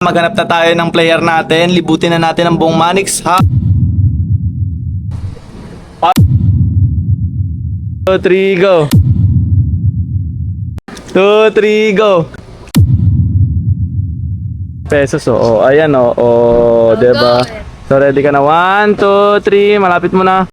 Maghanap na tayo ng player natin. Libutin na natin ang buong Manix ha. 2, 3, go. 2, 3, go. Pesos oh. Ayan oh. Oh, diba? So ready ka na? 1, 2, 3. Malapit mo na.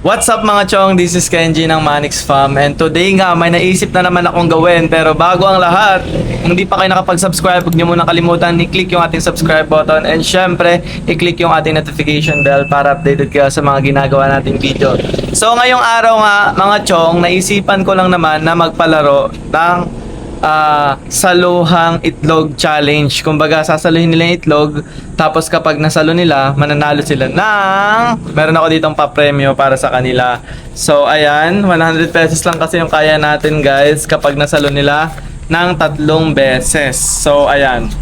What's up mga chong? This is Kenji ng Manix Fam, and today nga may naisip na naman akong gawin, pero bago ang lahat, kung hindi pa kayo nakapag-subscribe, huwag niyo muna kalimutan i-click yung ating subscribe button, and syempre i-click yung ating notification bell para updated kayo sa mga ginagawa nating video. So ngayong araw nga mga chong, naisipan ko lang naman na magpalaro ng saluhang itlog challenge. Kumbaga sasaluhin nila yung itlog, tapos kapag nasalo nila, mananalo sila ng meron ako ditong pa-premyo para sa kanila. So ayan, 100 pesos lang kasi yung kaya natin guys kapag nasalo nila ng 3 beses. So ayan,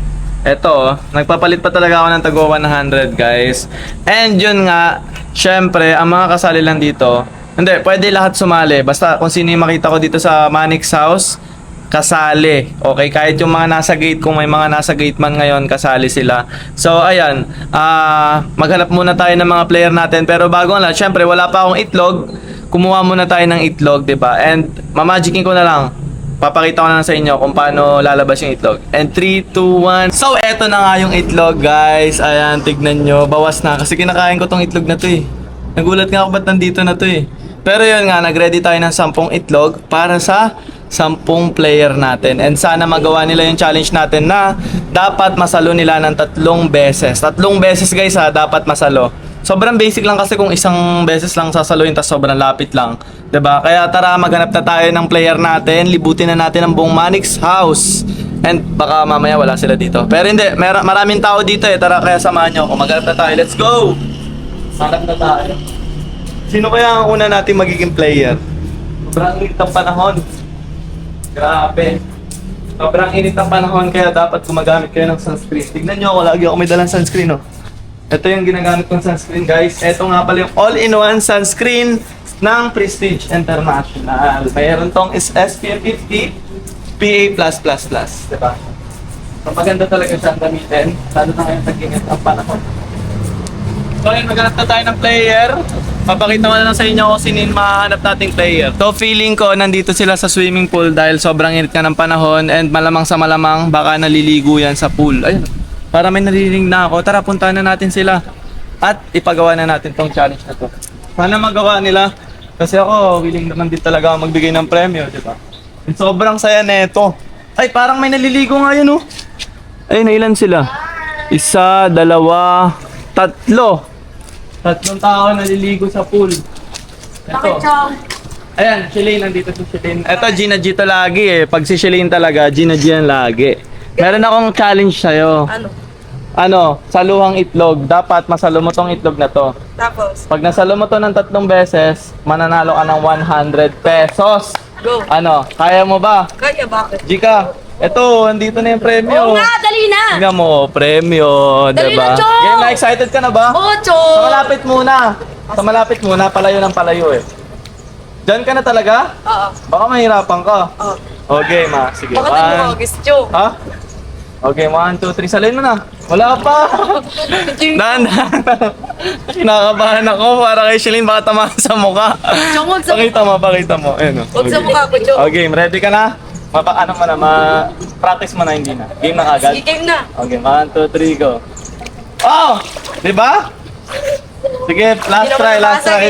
eto, nagpapalit pa talaga ako ng tago 100 guys. And yun nga, syempre ang mga kasali lang dito, hindi, pwede lahat sumali, basta kung sino yung makita ko dito sa Manix House kasali. Okay, kahit yung mga nasa gate, kung may mga nasa gate man ngayon, kasali sila. So ayan, maghanap muna tayo ng mga player natin, pero bago nga, syempre wala pa akong itlog. Kumuha muna tayo ng itlog, 'di ba? And mamagicking ko na lang. Papakita ko na lang sa inyo kung paano lalabas yung itlog. And 3, 2, 1. So eto na nga yung itlog guys. Ayan, tignan nyo, bawas na kasi kinakain ko tong itlog na to eh. Nagulat nga ako ba't nandito na to eh. Pero yun nga, nag-ready tayo ng 10 itlog para sa 10 player natin. And sana magawa nila yung challenge natin na dapat masalo nila ng 3 beses. 3 beses guys ha, dapat masalo. Sobrang basic lang kasi kung isang beses lang sasaluhin, tas sobrang lapit lang, 'di ba? Kaya tara, maghanap na tayo ng player natin. Libutin na natin ang buong Manix House. And baka mamaya wala sila dito. Pero hindi, maraming tao dito eh. Tara, kaya samahan nyo ako. Maghanap na tayo. Let's go! Hanap na tayo. Sino kaya ang una natin magiging player? Sobrang init ang panahon. Grabe. Sobrang init ang panahon, kaya dapat gumagamit kayo ng sunscreen. Tignan nyo ako, lagi ako may dalang sunscreen oh. Ito yung ginagamit kong sunscreen guys. Ito nga pala yung all-in-one sunscreen ng Prestige International. Mayroon tong is SPF 50 PA+++. Diba? So maganda talaga siyang gamitin. Lalo na ngayon tag-init ang panahon. So ayun, maghanap na tayo ng player. Papakita ko na lang sa inyo kung sino yung mahanap nating player. So feeling ko nandito sila sa swimming pool dahil sobrang init nga ng panahon, and malamang sa malamang baka naliligo yan sa pool. Ayun, para may narinig na ako. Tara, puntahan na natin sila at ipagawa na natin tong challenge na to. Sana magawa nila kasi ako willing naman din talaga magbigay ng premyo, di ba? And sobrang saya neto. Ay, parang may naliligo nga yun oh. Ay, nailan sila? 1, 2, 3. 3 tao naliligo sa pool. Bakit, Chong? Ayan, Shelane, nandito si Shelane. Ito, Gina G to lagi eh. Pag si Shelane talaga, Gina G yan lagi. Meron akong challenge sa'yo. Ano? Saluhang itlog. Dapat masalo mo tong itlog na to. Tapos? Pag nasalo mo to ng 3 beses, mananalo ka ng 100 pesos. Go. Ano? Kaya mo ba? Kaya, bakit? Gika, eto, andito na yung premyo. Oo nga, dali na! Tingnan mo, premyo, Dali diba? na, Chong! Game na, excited ka na ba? Oo, Sa Chong! malapit muna. Sa malapit muna, palayo ng palayo eh. Diyan ka na talaga? Oo. Baka mahirapan ka. Oo. Okay, ma. Sige, Bakit mo ako gusto, Chong? Ha? Okay, 1, 2, 3. Salin mo na. Wala pa. Dahan. Kinakabahan ako para kay Shelane, baka tamaan sa mukha. Chong, huwag sa Pakita mo. Ayun, Huwag sa mukha ko, Chong. Okay, ready ka na? Ano mo na, practice mo na, hindi na. Game na agad. Sige, game na. Okay, 1, 2, 3, go. Oh! Diba? Sige, last try.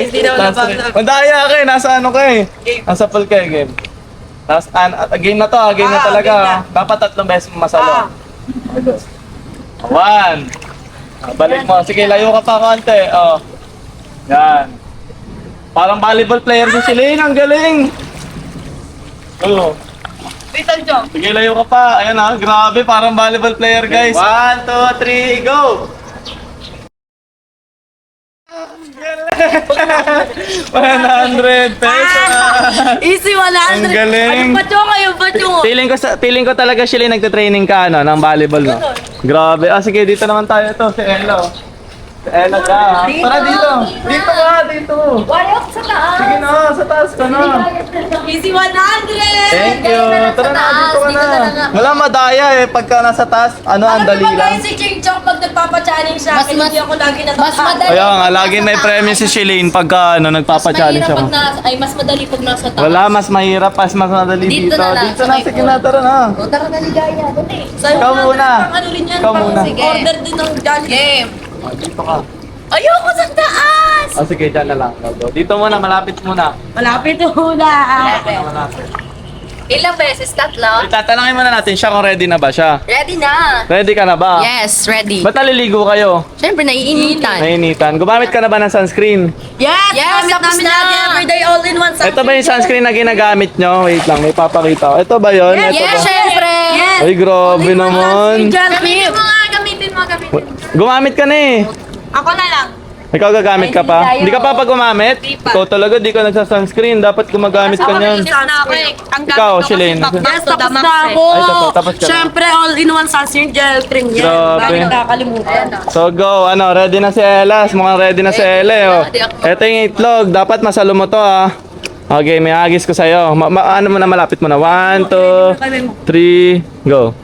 Hindi naman nabasag. Ang daya ka eh, nasa ano ka eh. Game. Nasa pool ka eh, game. Last, game na to, game na talaga. Game Dapat 3 beses mo masalo. 1. Balik mo. Sige, layo ka pa konti. Oh. Yan. Parang volleyball player si Shelane, ang galing. Oh. Wait, Chong. Sige, layo ka pa. Ayan ha, grabe, parang volleyball player guys. 1, 2, 3, go! 100 pesos! Easy 100. Ang galing. Ano ba, Chong? Ayun ba, Chong? Feeling ko talaga Shelane nagte-training ka ano, ng volleyball no. Grabe. Sige, dito naman tayo ito, si Ella. Ella ka. Tara dito. Dito ka, dito. Wala ako sa taas. Sige na, sa taas ka na. Easy 100! Thank you. Tara na, dito ka na. Wala madaya eh. Pagka nasa taas, ano, ang dali lang. Si Ching Chong pag nagpapa-challenge sa akin, hindi ako lagi natatawa. Mas madali. Kaya nga, lagi may premyo si Shalane pagka ano, nagpapa-challenge Mahirap ako. pag nasa, ay mas madali pag nasa taas. Wala, mas mahirap, mas madali dito. Dito na lang, Dito sa na, may sige na, tara na. O, tara na ligaya. Dali. Sa'yo Ikaw na, muna. pang ano rin yan, Ikaw pang muna. Sige. order din ng challenge. Game. Dito ka. Ayoko sa taas! Sige, dyan na lang. Dito muna, malapit muna. Malapit hula. Malapit. Ilang beses? Tatlo? Tatanungin muna natin siya kung ready na ba siya. Ready na. Ready ka na ba? Yes, ready. Ba't naliligo kayo? Siyempre, naiinitan. Nainitan. Gumamit ka na ba ng sunscreen? Yes! Yes, gamit tapos namin na. lagi everyday all-in-one sunscreen. Ito ba yung sunscreen na ginagamit nyo? Wait lang, may papakita ko. Ito ba yun? Ito Yes, ba? siyempre. Yes! Ay, grabe All-in-one naman. sunscreen gel cream. Gamitin mo. Gumamit ka na eh. Ako na lang. Ikaw gagamit ka pa? Hindi ka pa gumamit? Ikaw talaga, di ka nagsa-sunscreen. Dapat gumagamit ka niyan. Ikaw, Shalane. Yes, tapos na ako. Ay, tapos ka na. Siyempre, all-in-one sunscreen gel cream yan. Grabe. Bakit nakakalimutan? So go, ano, ready na si Ella. Mukhang ready na si Ella eh. Oh. Ito yung itlog. Dapat masalo mo to ah. Okay, may agis ko sa'yo. Ano mo na, malapit mo na. 1, 2, 3, go.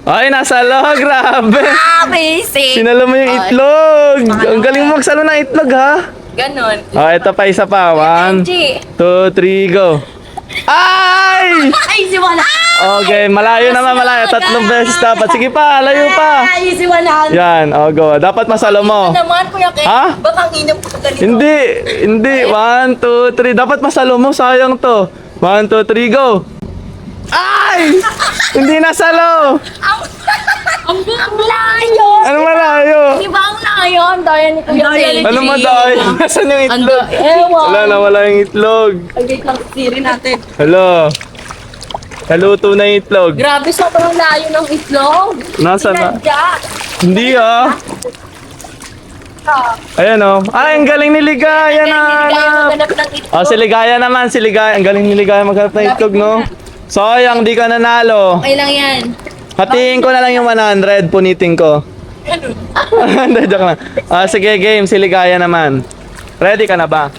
Ay, nasalo. Grabe. Amazing. Sinalo mo yung itlog. Ang galing mo magsalo ng itlog ha. Ganon. Oh, ito pa, isa pa. 1, 2, 3, go. Ay! Ay, easy one. Okay, malayo naman, malayo. 3 beses dapat. Sige pa, layo pa. Ay, easy 100. Yan, oh, go. Dapat masalo mo. Naman, Kuya Ken. Ha? Baka ang inam ko ganito. Hindi. 1, 2, 3. Dapat masalo mo. Sayang to. 1, 2, 3, go. Ay! Hindi nasalo. Ang layo. Ano malayo? Di ba ang layo? Ang daya ni Kuya Ken. Ano maday? Nasaan yung itlog? Ewan. Wala yung itlog. Ay, wait lang, siri natin. Hello. Naluto na yung itlog. Grabe, sobrang layo ng itlog. Nasaan na? Sinadya. Hindi ah. Ayan oh. Ay, ang galing ni Ligaya na. Maghanap ng itlog. Oh, si Ligaya naman, si Ligaya. Ang galing ni Ligaya maghanap ng itlog, no? Sayang, di ka nanalo. Okay lang yan. Hatiin ko na lang yung 100, punitin ko. Hindi, joke lang. Sige, game, si Ligaya naman. Ready ka na ba?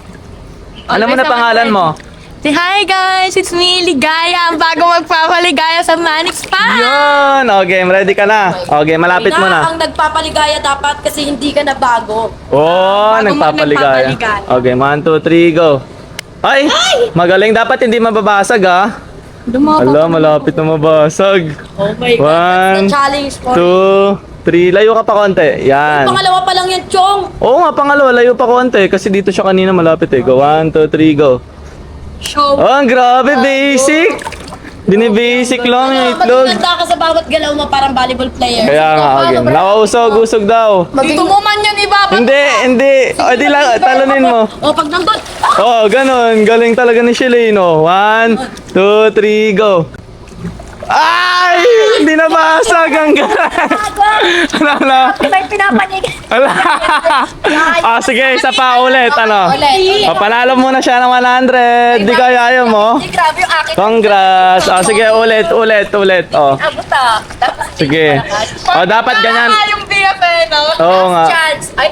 Ano mo na pangalan mo? Say hi guys, it's me, Ligaya. Ang bago magpapaligaya sa Manix pa. Yun! Okay, ready ka na. Okay, malapit mo na. Ang nagpapaligaya dapat kasi hindi ka na bago. Oh, Bago mo nagpapaligaya. nagpapaligaya. Okay, 1, 2, 3, go. Ay! Magaling, dapat hindi mababasag ah. Hala, malapit na mabasag. Oh my God. One, That's the challenge for 2, 3, layo ka pa konti. Yan. Pangalawa pa lang yan, Chong. Oo nga, pangalawa, layo pa konti. Kasi dito siya kanina malapit eh. Go, 1, 2, 3, go. Show. Oh, ang grabe, basic! Bini-basic lang yung itlog. Maganda ka sa bawat galaw mo parang volleyball player. Kaya nga, okay. Nakausog-usog daw. Dito mo man yan ibaba. Hindi. O, di lang, talunin mo. O, pag nandun. Oh, ganun. Galing talaga ni Shalane, oh. 1, 2, 3, go. Ay! Hindi nabasag ang Ano na? May pinapanig. Ala. Sige, isa pa ulit. Ano? Ulit. O, panalo muna siya ng 100. Di kaya ayaw mo? Grabe yung akin. Congrats. Sige, ulit. Oh. Abot ah. Tapos Sige. O, dapat ganyan. yung BFN, no? Oo nga. Chance. Ay.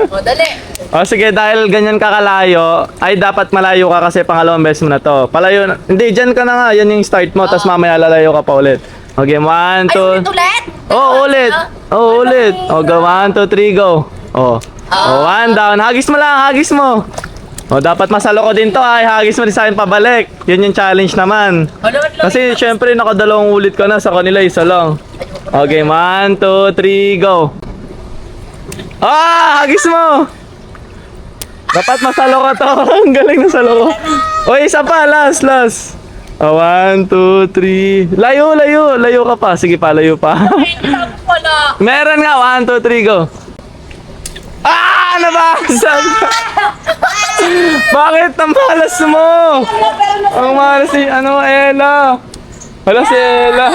O, dali. O, sige, dahil ganyan ka kalayo, ay dapat malayo ka kasi pangalawang beses mo na to. Palayo na. Hindi, dyan ka na nga. Yan yung start mo. Tapos mamaya lalayo ka pa ulit. Okay, 1, 2. Ay, ulit. Oh, ulit. Oh, ulit. O, go. 1, 2, 3, go. Oh. Oh, 1 down. Hagis mo lang, hagis mo. O, dapat masalo ko din to. Ay, hagis mo rin sa akin pabalik. Yun yung challenge naman. Kasi, syempre, nakadalawang ulit ka na. Sa kanila, isa lang. Okay, 1, 2, 3, go. Ah, hagis mo. Dapat masalo ka to. Ang galing na salo ko. O, isa pa. Last. 1, 2, 3. Layo ka pa. Sige pa, layo pa. Wala. Meron nga, 1, 2, 3, go. Ah! Nabasag! Bakit? Ang malas mo! Ang malas si, Ella. Wala si Ella.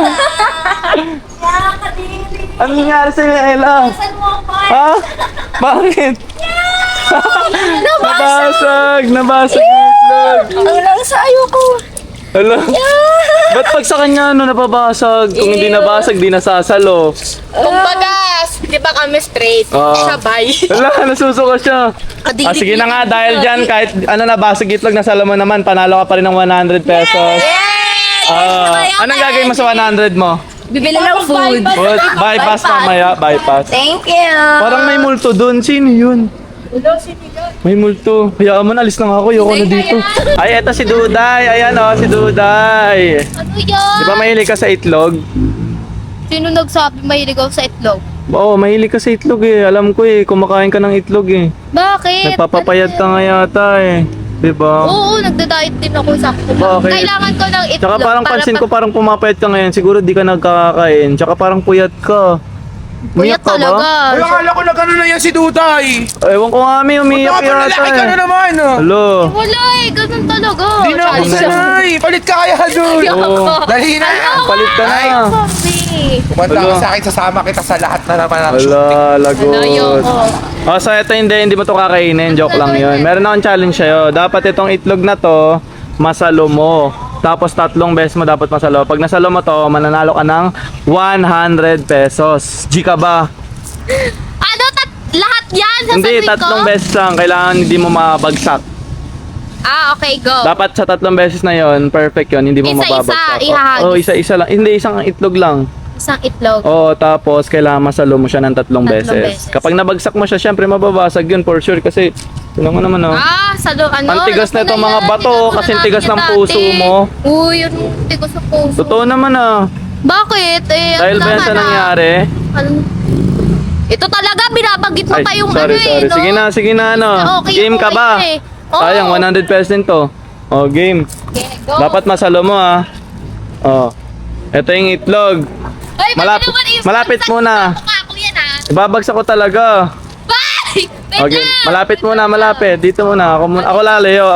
Ano nangyari sa'yo, Ella? Ha? Bakit? Nabasag yung itlog. Ang lang sa ayoko. Hala? Ba't pag sa kanya napabasag? Kung hindi nabasag, di nasasalo. Kumbagas. Di ba kami straight? Oo. Sabay. Wala, nasusuka siya. Kadiri- Sige na nga, dahil dyan, kahit ano na, basag itlog na salo mo naman, panalo ka pa rin ng 100 pesos. Anong gagawin mo sa 100 mo? Bibili lang food. Bypass mamaya, bypass. Thank you. Parang may multo doon. Sino yun? May multo. Hayaan mo na, alis na nga ako. Ayoko na dito. Ay, eto si Duday. Ayan o, si Duday. Ano yan? Di ba mahilig ka sa itlog? Sino nagsabi mahilig ako sa itlog? Oo, mahilig ka sa itlog eh. Alam ko eh, kumakain ka ng itlog eh. Bakit? Nagpapapayat ka nga yata eh. Di ba? Oo, nagda-diet din ako sa Bakit? Kailangan ko ng itlog. Tsaka parang para pansin pag- ko parang pumapayat ka ngayon. Siguro di ka nagkakain. Tsaka parang puyat ka. Puyat Umiyak ka talaga. ba? Ay, akala ko na gano'n na yan si Duday. Ewan ko nga, may umiyak yata Napalalaki ka na eh. naman. Hello. Wala eh, ganun talaga. Di na ako sanay. Palit ka kaya doon. Oo. Dali na. Palit ka na. Sorry. Kumanta ka Hello. sa akin, sasama kita sa lahat na naman ang Wala, lagot. Ayoko. Oh, so ito hindi mo to kakainin. Joke lang yun. Meron akong challenge sa'yo. Dapat itong itlog na to, masalo mo. Tapos 3 beses mo dapat masalo. Pag nasalo mo to, mananalo ka ng 100 pesos. G ka ba? Ano? Lahat yan? Hindi, Sasabihin 3 beses lang. Kailangan hindi mo mabagsak. Okay, go. Dapat sa 3 beses na yon, perfect yon, hindi mo Isa-isa, mababagsak. ihahagis. Oh, isa-isa lang. Hindi, isang itlog lang. Isang itlog. Oo, tapos kailangan masalo mo siya ng 3 beses. beses. Kapag nabagsak mo siya, syempre mababasag yun for sure kasi tingnan mo naman oh. Ano? Ang tigas na itong mga bato, kasi ang tigas ng puso mo. Uy, yun tigas ng puso. Totoo naman ah. Bakit? Dahil ba yan sa nangyari? Ito talaga, binabanggit mo Ay, pa yung sorry, ano sorry. eh, no? Sige na ano. Okay, Game ka okay ba? yun eh. Oo. Sayang, 100 pesos din to. Oh, game. Okay, go. Dapat masalo mo ah. Oh. Ito yung itlog. Ay, malapit- malapit muna. Mukha ko yan ah. Ibabagsak ko talaga. Bye! Wait Okay, lang. malapit muna, malapit. Dito muna. Ako lalayo.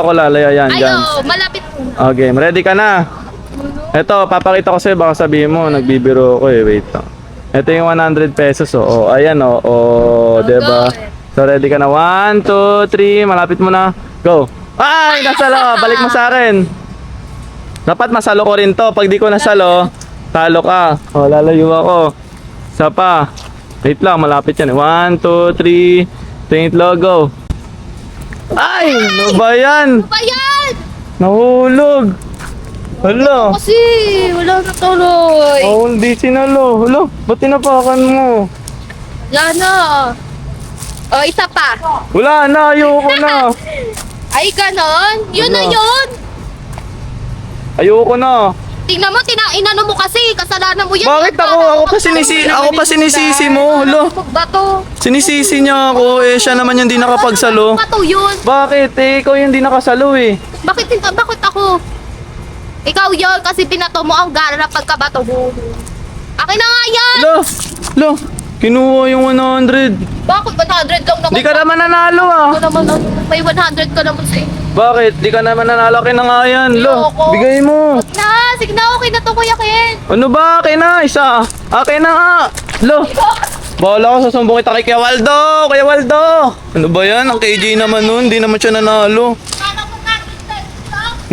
Yan, dyan. Ayo, malapit mo. Okay, ready ka na? Ito, papakita ko sa'yo. Baka sabihin mo, nagbibiro ako eh. Wait lang. Ito yung 100 pesos. Oh, ayan oh. Oh, diba? So, ready ka na? 1, 2, 3. Malapit mo na. Go. Ay, nasalo. Balik mo sa akin. Dapat masalo ko rin to. Pag di ko nasalo, talo ka. Oh, lalayo ako. Isa pa. Wait lang, malapit yan. 1, 2, 3. Tingin logo. Ay, ano ba yan? Ba yan? Nahulog. Hala. Kasi, wala na tuloy. Oh, hindi sinalo. Hala, ba't tinapakan mo? Wala na. O, isa pa. Wala na, ayoko na. Ay, ganon. Yun na Wala. yun. Ayoko na. Tingnan mo, inano mo kasi. Kasalanan mo yan. Bakit ako? Ako pa sinisisi mo. Hala, Bato. sinisisi niya ako. Eh, siya naman yung di nakapagsalo. Bato yun. Bakit? Eh, ikaw yung di nakasalo eh. Bakit ako? Ikaw yun kasi pinato mo ang gara na pagkabato mo. Akin na nga yan. Hala, kinuha yung 100. Bakit 100 lang naman? Di ka naman nanalo ah. Ako naman, may 100 ka naman sa Bakit? Di ka naman nanalo. Akin na nga yan. Lo, Ayoko. bigay mo. Sige na, okay na to, Kuya Ken. Ano ba? Akin na, isa. Akin na nga. Lo, bahala ko, sasumbong kita kay Kuya Waldo. Kuya Waldo. Ano ba yan? Ang KJ naman nun. Di naman siya nanalo. Sana ko nakita.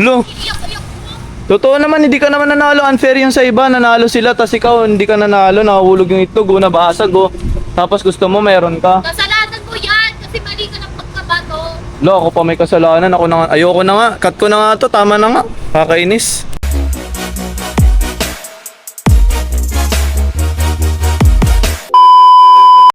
Lo, Iyak-iyak mo. totoo naman, hindi ka naman nanalo. Unfair yung sa iba. Nanalo sila, tas ikaw hindi ka nanalo. Nakahulog yung itlog, nabasag oh. Tapos gusto mo, meron ka. Kasalanan mo yan kasi mali ka ng pagkabato. Lo, ako pa may kasalanan. Ako na nga. Ayoko na nga. Cut ko na nga to. Tama na nga. Kakainis.